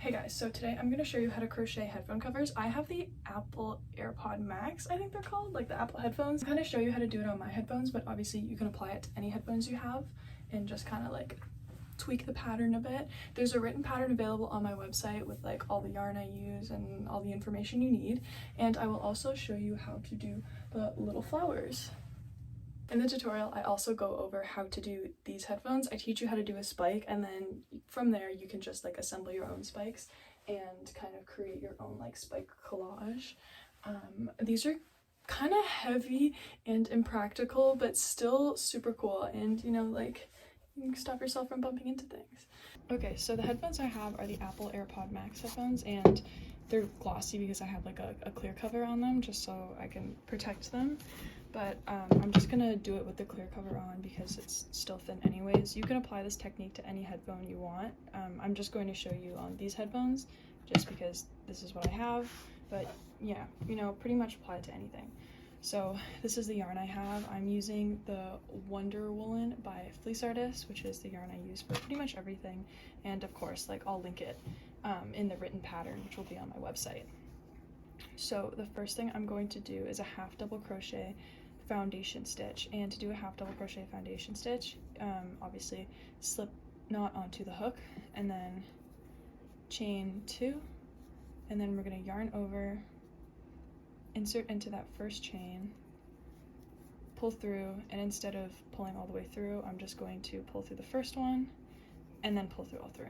Hey guys, so today I'm going to show you how to crochet headphone covers. I have the Apple Airpod Max, I think they're called, like the Apple headphones. I'm going to show you how to do it on my headphones, but obviously you can apply it to any headphones you have and just kind of like tweak the pattern a bit. There's a written pattern available on my website with like all the yarn I use and all the information you need, and I will also show you how to do the little flowers. In the tutorial, I also go over how to do these headphones. I teach you how to do a spike, and then from there you can just like assemble your own spikes and kind of create your own like spike collage. These are kind of heavy and impractical, but still super cool, and you know, like, you can stop yourself from bumping into things. Okay, so the headphones I have are the Apple Airpod Max headphones, and they're glossy because I have like a clear cover on them just so I can protect them. But I'm just gonna do it with the clear cover on because it's still thin anyways. You can apply this technique to any headphone you want. I'm just going to show you on these headphones just because this is what I have, but yeah, you know, pretty much apply it to anything. So this is the yarn I have. I'm using the Wonder Woolen by Fleece Artist, which is the yarn I use for pretty much everything, and of course, like, I'll link it in the written pattern, which will be on my website. So the first thing I'm going to do is a half double crochet foundation stitch, and to do a half double crochet foundation stitch, obviously slip knot onto the hook and then chain 2, and then we're going to yarn over, insert into that first chain, pull through, and instead of pulling all the way through, I'm just going to pull through the first one and then pull through all 3.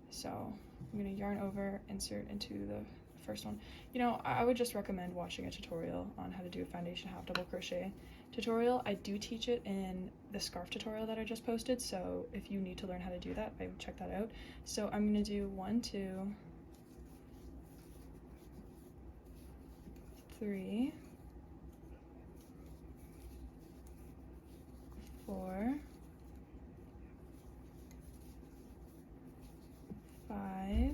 So I'm going to yarn over, insert into the first one. You know, I would just recommend watching a tutorial on how to do a foundation half double crochet tutorial. I do teach it in the scarf tutorial that I just posted, so if you need to learn how to do that, I would check that out. So I'm going to do 1, 2, 3, 4, 5,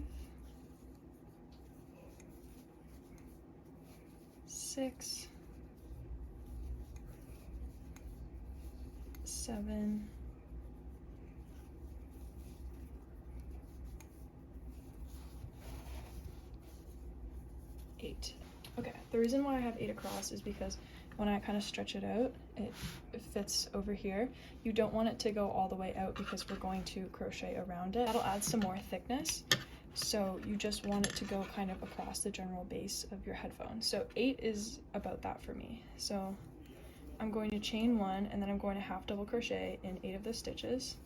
6, 7, 8. Okay, the reason why I have 8 across is because when I kind of stretch it out, it fits over here. You don't want it to go all the way out because we're going to crochet around it. That'll add some more thickness, so you just want it to go kind of across the general base of your headphone. So 8 is about that for me. So I'm going to chain 1, and then I'm going to half double crochet in 8 of the stitches.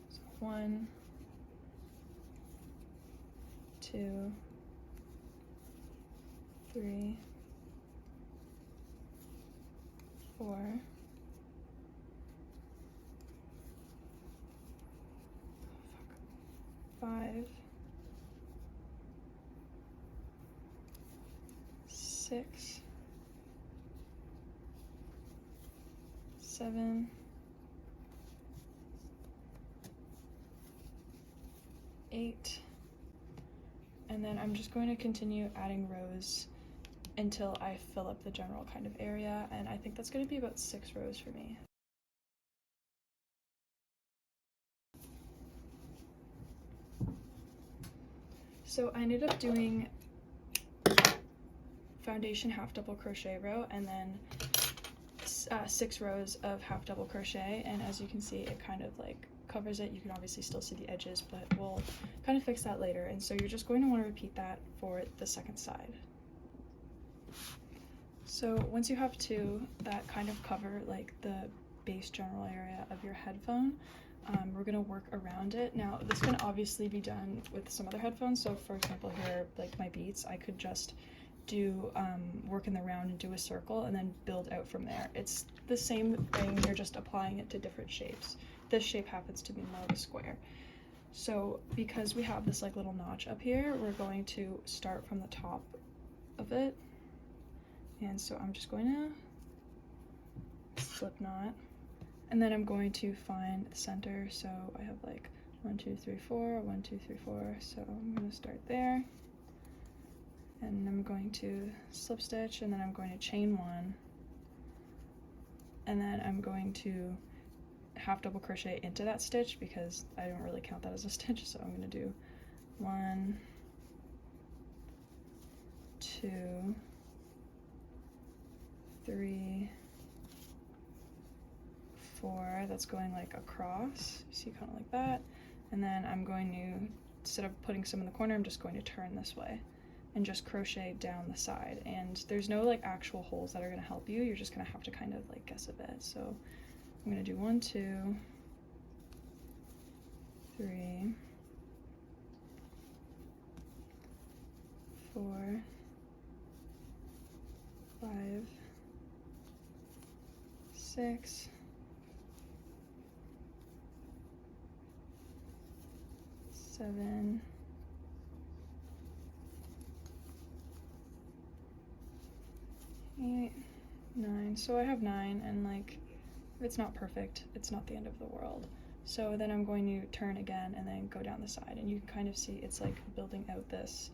So 1, 2, 3, 4, 5, 6, 7, 8, and then I'm just going to continue adding rows until I fill up the general kind of area, and I think that's going to be about 6 rows for me. So I ended up doing foundation half double crochet row and then 6 rows of half double crochet, and as you can see, it kind of like covers it. You can obviously still see the edges, but we'll kind of fix that later, and so you're just going to want to repeat that for the second side. So once you have 2 that kind of cover like the base general area of your headphone, we're going to work around it. Now this can obviously be done with some other headphones, so for example here, like my Beats, I could just do work in the round and do a circle and then build out from there. It's the same thing, you're just applying it to different shapes. This shape happens to be more of a square. So because we have this like little notch up here, we're going to start from the top of it, and so I'm just going to slip knot, and then I'm going to find the center. So I have like 1, 2, 3, 4, 1, 2, 3, 4, so I'm going to start there, and I'm going to slip stitch, and then I'm going to chain 1, and then I'm going to half double crochet into that stitch because I don't really count that as a stitch, so I'm going to do 1, 2, 3, 4. That's going like across, see, kind of like that. And then I'm going to, instead of putting some in the corner, I'm just going to turn this way and just crochet down the side. And there's no like actual holes that are going to help you. You're just going to have to kind of like guess a bit. So I'm going to do 1, 2, 3, 4, 5, 6, 7, 8, 9. So I have 9, and like if it's not perfect, it's not the end of the world. So then I'm going to turn again and then go down the side, and you can kind of see it's like building out this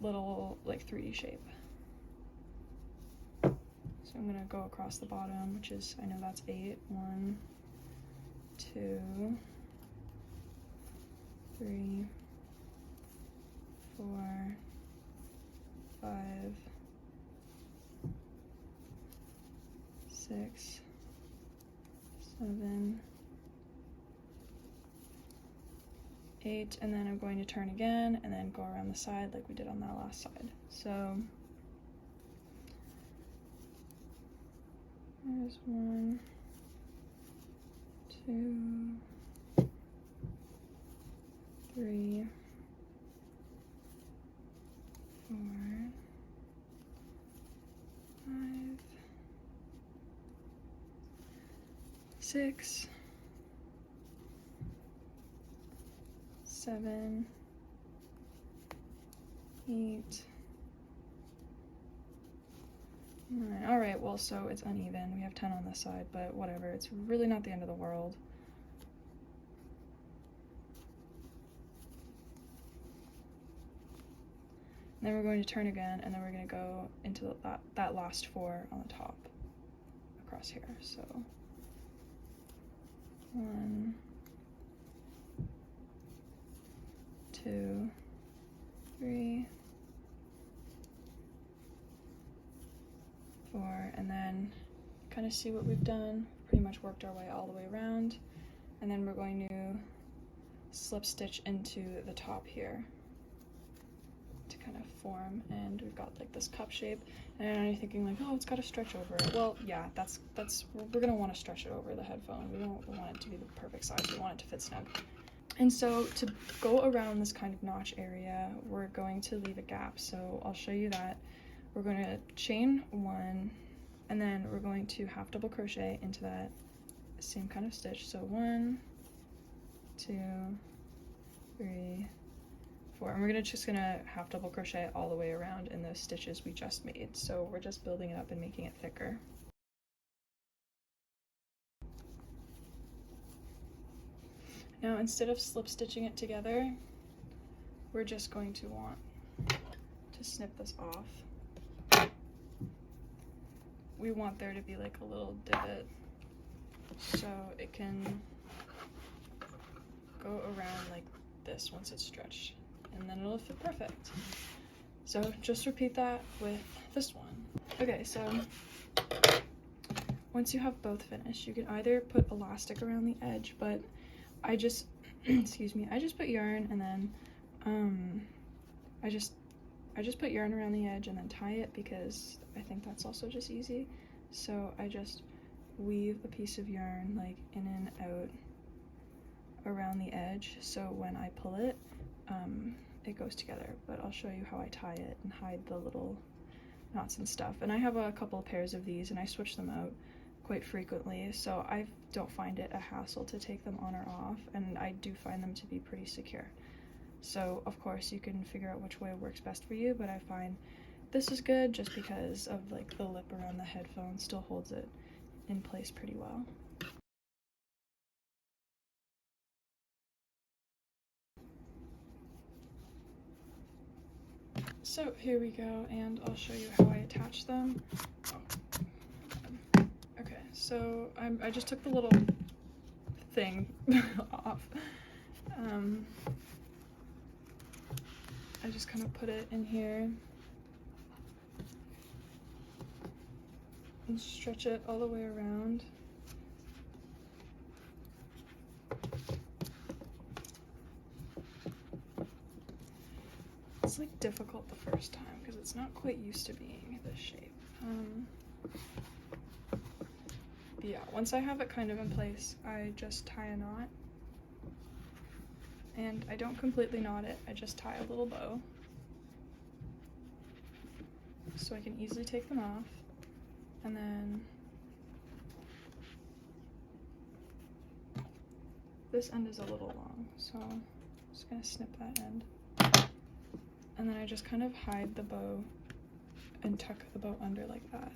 little like 3D shape. So I'm gonna go across the bottom, which is, I know that's 8. 1, 2, 3, 4, 5, 6, 7, 8, and then I'm going to turn again and then go around the side like we did on that last side. So there's 1, 2, 3, 4, 5, 6, 7, 8, 9. All right, well, so it's uneven. We have 10 on this side, but whatever. It's really not the end of the world. And then we're going to turn again, and then we're going to go into that last 4 on the top across here. So 1, 2, 3, 4, and then kind of see what we've done. Pretty much worked our way all the way around, and then we're going to slip stitch into the top here to kind of form, and we've got like this cup shape. And you're thinking like, oh, it's got to stretch over it. Well, yeah, that's we're gonna want to stretch it over the headphone. We don't want it to be the perfect size. We want it to fit snug. And so to go around this kind of notch area, we're going to leave a gap. So I'll show you that. We're going to chain 1, and then we're going to half double crochet into that same kind of stitch. So 1, 2, 3, 4, and we're just gonna half double crochet all the way around in those stitches we just made. So we're just building it up and making it thicker. Now, instead of slip stitching it together, we're just going to want to snip this off. We want there to be like a little divot so it can go around like this once it's stretched, and then it'll fit perfect. So just repeat that with this one. Okay, so once you have both finished, you can either put elastic around the edge, but I just excuse me, I just put yarn, and then I just put yarn around the edge and then tie it, because I think that's also just easy. So I just weave a piece of yarn like in and out around the edge, so when I pull it, it goes together. But I'll show you how I tie it and hide the little knots and stuff. And I have a couple of pairs of these, and I switch them out quite frequently, so I don't find it a hassle to take them on or off, and I do find them to be pretty secure. So of course you can figure out which way works best for you, but I find this is good just because of like the lip around the headphone still holds it in place pretty well. So here we go, and I'll show you how I attach them. Okay, so I just took the little thing off. just kind of put it in here and stretch it all the way around. It's like difficult the first time because it's not quite used to being this shape. Yeah, once I have it kind of in place, I just tie a knot. And I don't completely knot it, I just tie a little bow. So I can easily take them off. And then this end is a little long, so I'm just gonna snip that end. And then I just kind of hide the bow and tuck the bow under like that.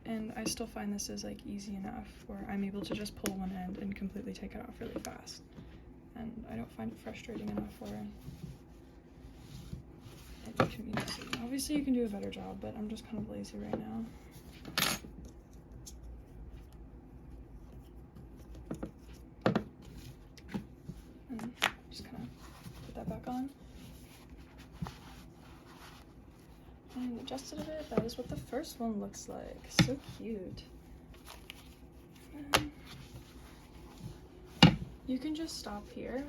And I still find this is like easy enough where I'm able to just pull one end and completely take it off really fast. And I don't find it frustrating enough where it can be messy. Obviously you can do a better job, but I'm just kind of lazy right now. And just kind of put that back on. And adjusted a bit, that is what the first one looks like. So cute. You can just stop here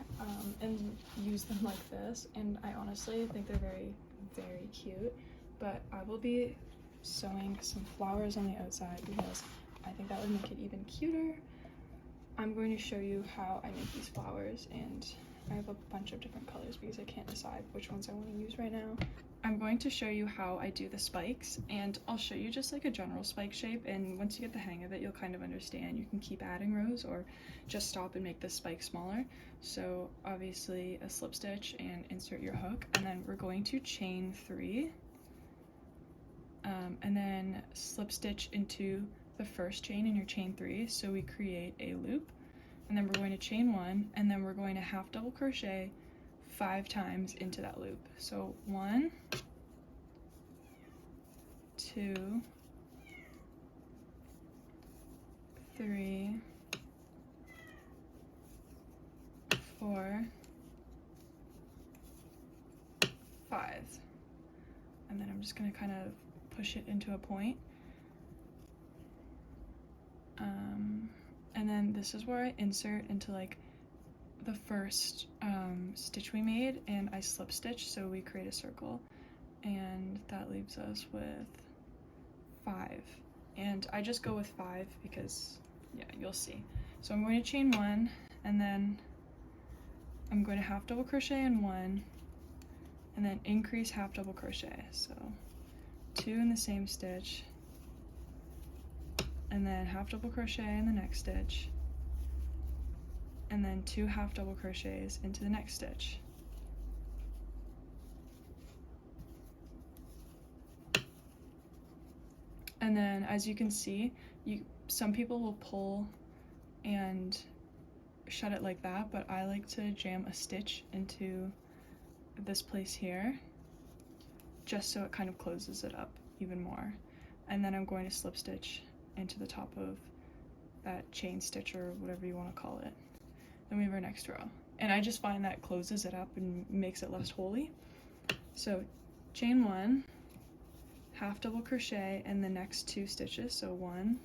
and use them like this, and I honestly think they're very, very cute, but I will be sewing some flowers on the outside because I think that would make it even cuter. I'm going to show you how I make these flowers, and I have a bunch of different colors because I can't decide which ones I want to use right now. I'm going to show you how I do the spikes, and I'll show you just like a general spike shape, and once you get the hang of it, you'll kind of understand. You can keep adding rows or just stop and make the spike smaller. So obviously a slip stitch and insert your hook, and then we're going to chain 3 and then slip stitch into the first chain in your chain 3, so we create a loop, and then we're going to chain 1, and then we're going to half double crochet 5 times into that loop. So 1, 2, 3, 4, 5. And then I'm just going to kind of push it into a point. And then this is where I insert into like the first stitch we made, and I slip stitch, so we create a circle, and that leaves us with 5. And I just go with 5 because, yeah, you'll see. So I'm going to chain 1, and then I'm going to half double crochet in 1, and then increase half double crochet. So 2 in the same stitch, and then half double crochet in the next stitch, and then 2 half double crochets into the next stitch. And then as you can see, some people will pull and shut it like that, but I like to jam a stitch into this place here just so it kind of closes it up even more. And then I'm going to slip stitch into the top of that chain stitch or whatever you want to call it. Then we have our next row, and I just find that closes it up and makes it less holy. So chain 1, half double crochet in the next 2 stitches, so 1,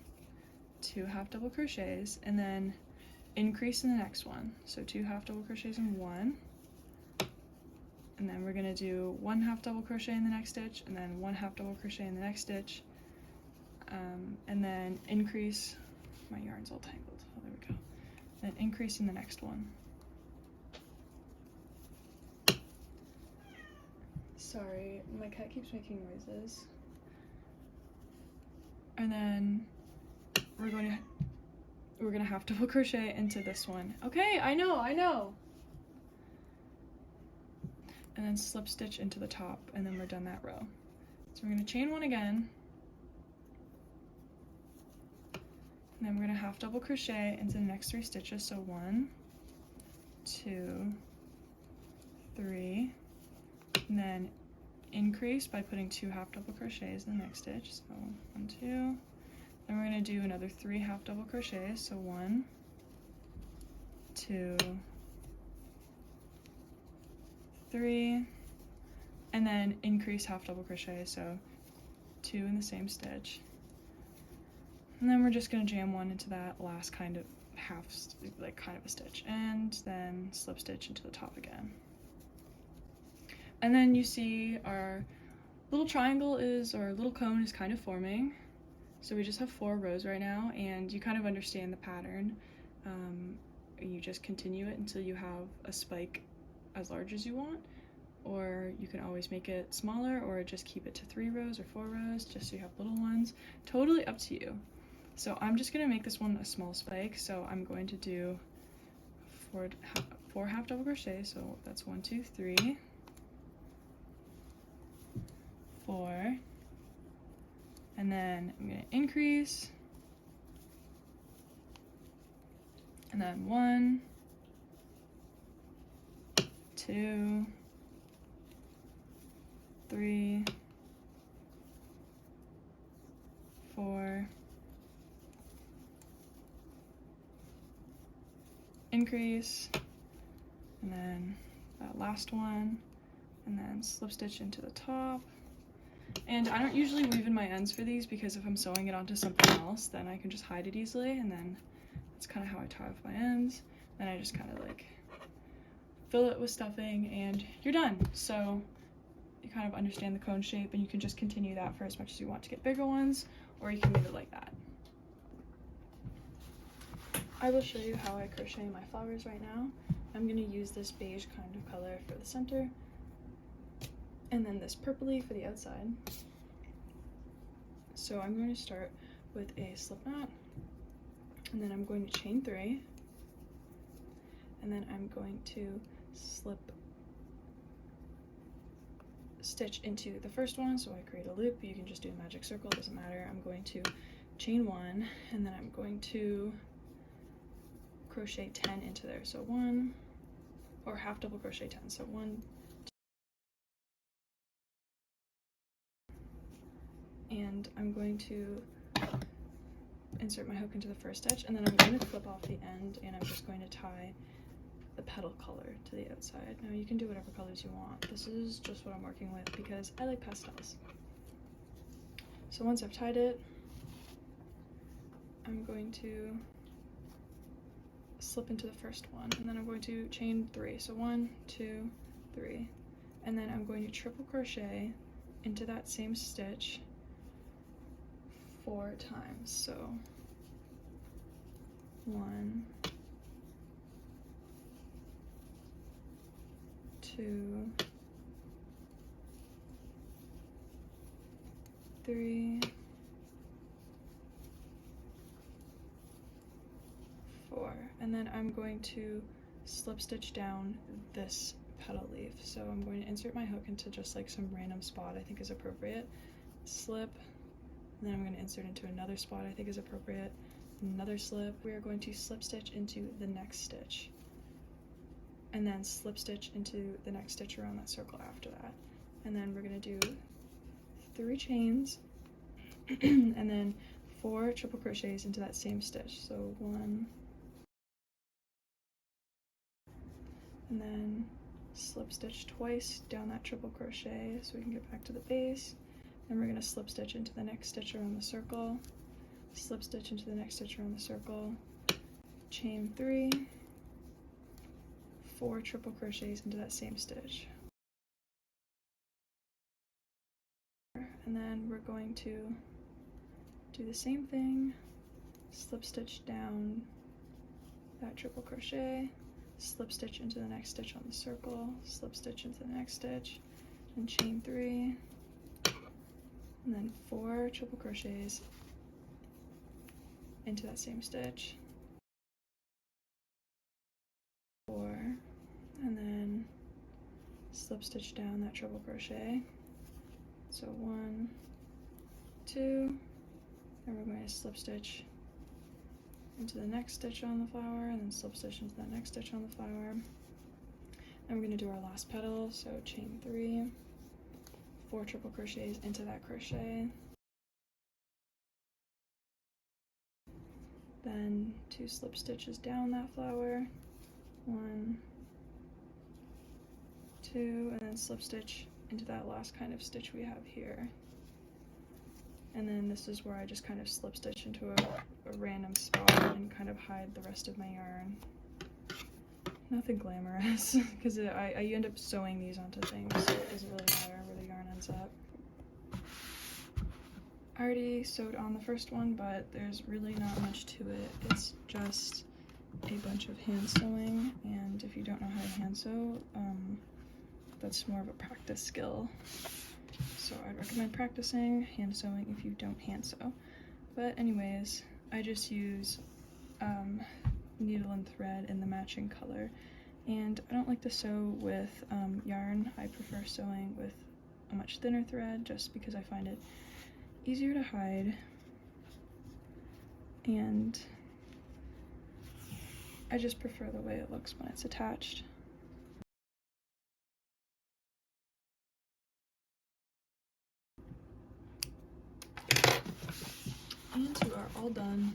2 half double crochets, and then increase in the next one, so 2 half double crochets in 1, and then we're going to do 1 half double crochet in the next stitch, and then 1 half double crochet in the next stitch, and then increase. My yarn's all tangled. Oh, there we go. Then increase in the next one. Sorry, my cat keeps making noises. And then we're gonna half double crochet into this one. Okay, I know. And then slip stitch into the top, and then we're done that row. So we're gonna chain 1 again. And then we're gonna half double crochet into the next 3 stitches. So 1, 2, 3, and then increase by putting 2 half double crochets in the next stitch. So 1, 2. Then we're gonna do another 3 half double crochets. So 1, 2, 3, and then increase half double crochet, so 2 in the same stitch. And then we're just going to jam 1 into that last kind of kind of a stitch, and then slip stitch into the top again. And then you see our little triangle or little cone is kind of forming. So we just have 4 rows right now, and you kind of understand the pattern. You just continue it until you have a spike as large as you want, or you can always make it smaller, or just keep it to 3 rows or 4 rows just so you have little ones. Totally up to you. So I'm just going to make this one a small spike, so I'm going to do 4 half double crochet, so that's 1, 2, 3, 4, and then I'm going to increase, and then 1, 2, 3, 4, increase, and then that last one, and then slip stitch into the top. And I don't usually weave in my ends for these because if I'm sewing it onto something else, then I can just hide it easily, and then that's kind of how I tie off my ends. Then I just kind of like fill it with stuffing and you're done. So you kind of understand the cone shape, and you can just continue that for as much as you want to get bigger ones, or you can leave it like that. I will show you how I crochet my flowers right now. I'm going to use this beige kind of color for the center, and then this purpley for the outside. So I'm going to start with a slip knot, and then I'm going to chain 3, and then I'm going to slip stitch into the first one, so I create a loop. You can just do a magic circle, doesn't matter. I'm going to chain 1, and then I'm going to crochet 10 into there, so 1, or half double crochet 10, so 1, 2, and I'm going to insert my hook into the first stitch, and then I'm going to clip off the end, and I'm just going to tie the petal color to the outside. Now you can do whatever colors you want. This is just what I'm working with because I like pastels. So once I've tied it, I'm going to slip into the first one, and then I'm going to chain 3, so 1, 2, 3, and then I'm going to triple crochet into that same stitch 4 times. So 1, 2, 3, 4, and then I'm going to slip stitch down this petal leaf. So I'm going to insert my hook into just like some random spot I think is appropriate, slip, and then I'm going to insert into another spot I think is appropriate, another slip. We are going to slip stitch into the next stitch, and then slip stitch into the next stitch around that circle after that, and then we're going to do 3 chains and then 4 triple crochets into that same stitch, so 1, and then slip stitch twice down that triple crochet so we can get back to the base. Then we're going to slip stitch into the next stitch around the circle, slip stitch into the next stitch around the circle, chain 3, 4 triple crochets into that same stitch, and then we're going to do the same thing, slip stitch down that triple crochet, slip stitch into the next stitch on the circle, slip stitch into the next stitch, and chain 3, and then 4 triple crochets into that same stitch, 4, and then slip stitch down that triple crochet, so 1, 2, and we're going to slip stitch into the next stitch on the flower, and then slip stitch into that next stitch on the flower. And we're going to do our last petal, so chain 3, 4 triple crochets into that crochet, then 2 slip stitches down that flower, 1, 2, and then slip stitch into that last kind of stitch we have here. And then this is where I just kind of slip stitch into a random spot and kind of hide the rest of my yarn. Nothing glamorous, because I end up sewing these onto things, so it doesn't really matter where the yarn ends up. I already sewed on the first one, but there's really not much to it. It's just a bunch of hand sewing, and if you don't know how to hand sew, that's more of a practice skill. So I'd recommend practicing hand sewing if you don't hand sew. But anyways, I just use needle and thread in the matching color, and I don't like to sew with yarn. I prefer sewing with a much thinner thread just because I find it easier to hide, and I just prefer the way it looks when it's attached. And you are all done.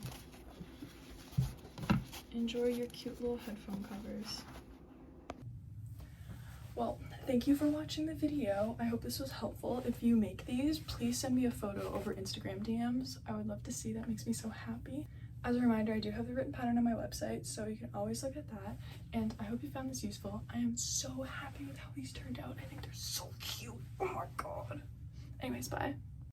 Enjoy your cute little headphone covers. Well, thank you for watching the video. I hope this was helpful. If you make these, please send me a photo over Instagram DMs. I would love to see. That makes me so happy. As a reminder, I do have the written pattern on my website, so you can always look at that. And I hope you found this useful. I am so happy with how these turned out. I think they're so cute. Oh my god. Anyways, bye.